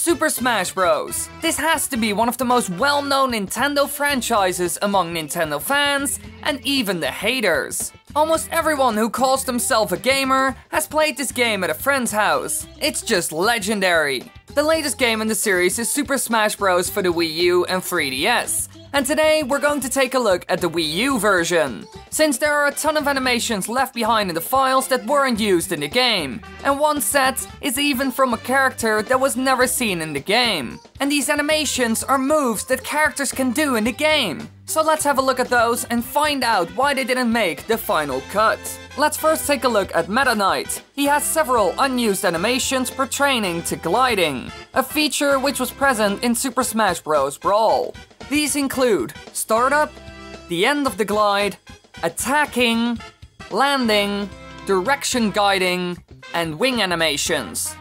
Super Smash Bros. This has to be one of the most well-known Nintendo franchises among Nintendo fans and even the haters. Almost everyone who calls themselves a gamer has played this game at a friend's house. It's just legendary. The latest game in the series is Super Smash Bros. For the Wii U and 3DS. And today we're going to take a look at the Wii U version. Since there are a ton of animations left behind in the files that weren't used in the game. And one set is even from a character that was never seen in the game. And these animations are moves that characters can do in the game. So let's have a look at those and find out why they didn't make the final cut. Let's first take a look at Meta Knight. He has several unused animations pertaining to gliding, a feature which was present in Super Smash Bros. Brawl. These include startup, the end of the glide, attacking, landing, direction guiding, and wing animations.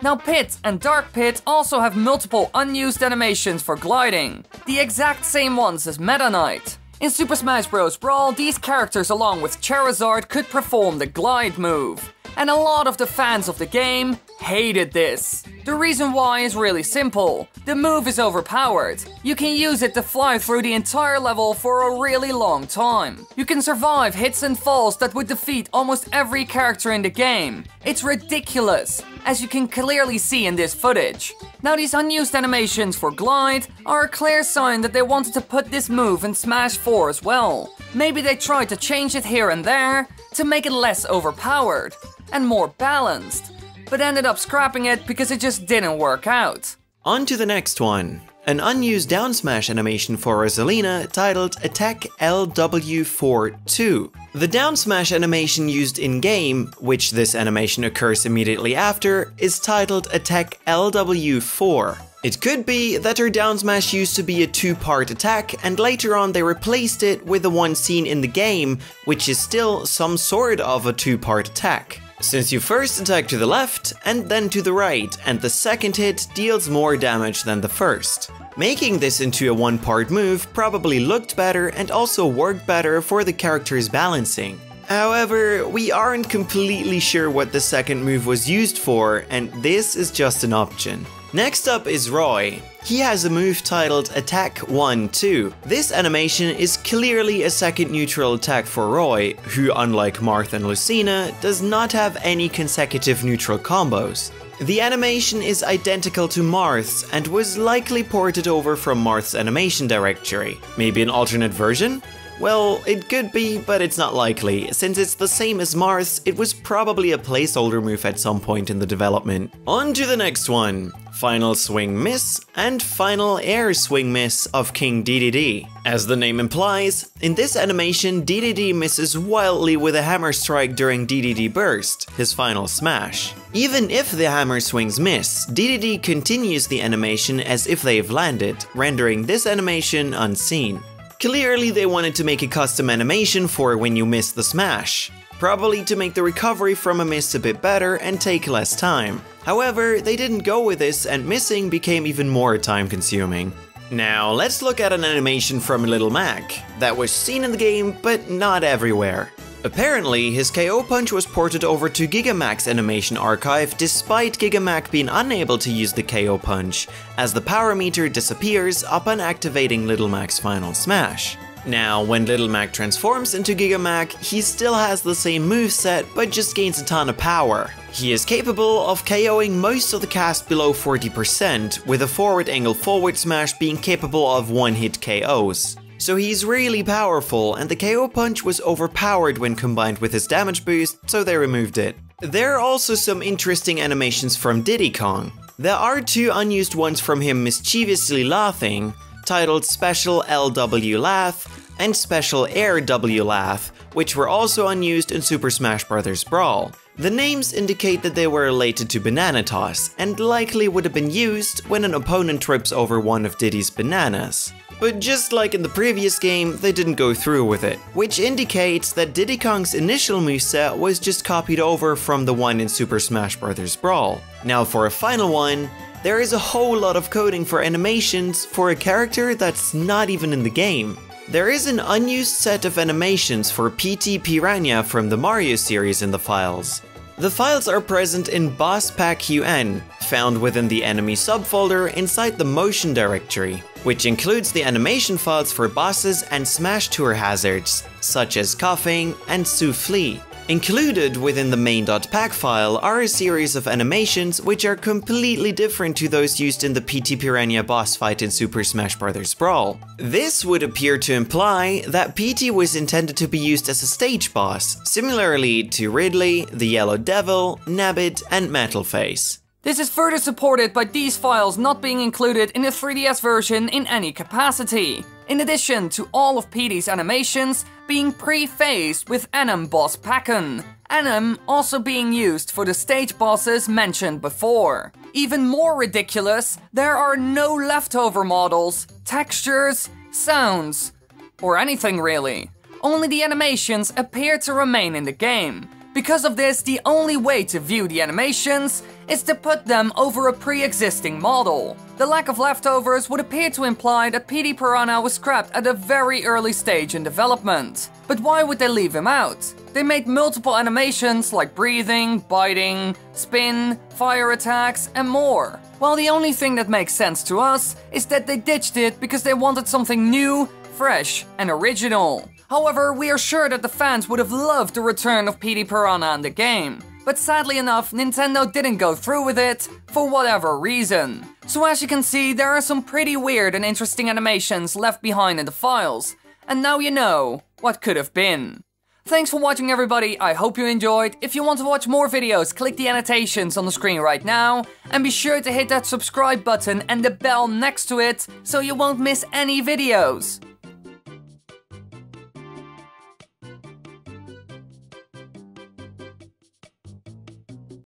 Now Pit and Dark Pit also have multiple unused animations for gliding, the exact same ones as Meta Knight. In Super Smash Bros. Brawl, these characters along with Charizard could perform the glide move. And a lot of the fans of the game hated this. The reason why is really simple. The move is overpowered. You can use it to fly through the entire level for a really long time. You can survive hits and falls that would defeat almost every character in the game. It's ridiculous, as you can clearly see in this footage. Now these unused animations for glide are a clear sign that they wanted to put this move in Smash 4 as well. Maybe they tried to change it here and there to make it less overpowered and more balanced, but ended up scrapping it because it just didn't work out. On to the next one. An unused down smash animation for Selena titled Attack LW42. The down smash animation used in-game, which this animation occurs immediately after, is titled Attack LW4. It could be that her down smash used to be a two-part attack and later on they replaced it with the one seen in the game, which is still some sort of a two-part attack. Since you first attack to the left and then to the right, and the second hit deals more damage than the first. Making this into a one-part move probably looked better and also worked better for the character's balancing. However, we aren't completely sure what the second move was used for, and this is just an option. Next up is Roy. He has a move titled Attack 1-2. This animation is clearly a second neutral attack for Roy, who unlike Marth and Lucina, does not have any consecutive neutral combos. The animation is identical to Marth's and was likely ported over from Marth's animation directory. Maybe an alternate version? Well, it could be, but it's not likely. Since it's the same as Marth's, it was probably a placeholder move at some point in the development. On to the next one. Final Swing Miss and Final Air Swing Miss of King Dedede. As the name implies, in this animation Dedede misses wildly with a hammer strike during Dedede Burst, his final smash. Even if the hammer swings miss, Dedede continues the animation as if they've landed, rendering this animation unseen. Clearly they wanted to make a custom animation for when you miss the smash, probably to make the recovery from a miss a bit better and take less time. However, they didn't go with this and missing became even more time consuming. Now let's look at an animation from Little Mac that was seen in the game but not everywhere. Apparently, his KO punch was ported over to Gigamax's animation archive despite Gigamax being unable to use the KO punch, as the power meter disappears upon activating Little Mac's final smash. Now, when Little Mac transforms into Gigamax, he still has the same moveset but just gains a ton of power. He is capable of KOing most of the cast below 40%, with a forward angle forward smash being capable of one-hit KOs. So he's really powerful, and the KO punch was overpowered when combined with his damage boost, so they removed it. There are also some interesting animations from Diddy Kong. There are two unused ones from him mischievously laughing, titled Special LW Laugh and Special Air W Laugh, which were also unused in Super Smash Bros. Brawl. The names indicate that they were related to Banana Toss, and likely would have been used when an opponent trips over one of Diddy's bananas. But just like in the previous game, they didn't go through with it, which indicates that Diddy Kong's initial moveset was just copied over from the one in Super Smash Bros. Brawl. Now for a final one, there is a whole lot of coding for animations for a character that's not even in the game. There is an unused set of animations for Petey Piranha from the Mario series in the files. The files are present in boss.pack.un, found within the enemy subfolder inside the motion directory, which includes the animation files for bosses and smash tour hazards, such as coughing and souffle. Included within the main.pack file are a series of animations which are completely different to those used in the Petey Piranha boss fight in Super Smash Bros. Brawl. This would appear to imply that Petey was intended to be used as a stage boss, similarly to Ridley, the Yellow Devil, Nabbit, and Metalface. This is further supported by these files not being included in the 3DS version in any capacity, in addition to all of Petey's animations being pre-phased with Anim boss packen, Anim also being used for the stage bosses mentioned before. Even more ridiculous, there are no leftover models, textures, sounds, or anything really. Only the animations appear to remain in the game. Because of this, the only way to view the animations is to put them over a pre-existing model. The lack of leftovers would appear to imply that Petey Piranha was scrapped at a very early stage in development. But why would they leave him out? They made multiple animations like breathing, biting, spin, fire attacks, and more. While the only thing that makes sense to us is that they ditched it because they wanted something new, fresh, and original. However, we are sure that the fans would have loved the return of Petey Piranha in the game. But sadly enough, Nintendo didn't go through with it, for whatever reason. So as you can see, there are some pretty weird and interesting animations left behind in the files. And now you know what could have been. Thanks for watching everybody, I hope you enjoyed. If you want to watch more videos, click the annotations on the screen right now. And be sure to hit that subscribe button and the bell next to it, so you won't miss any videos.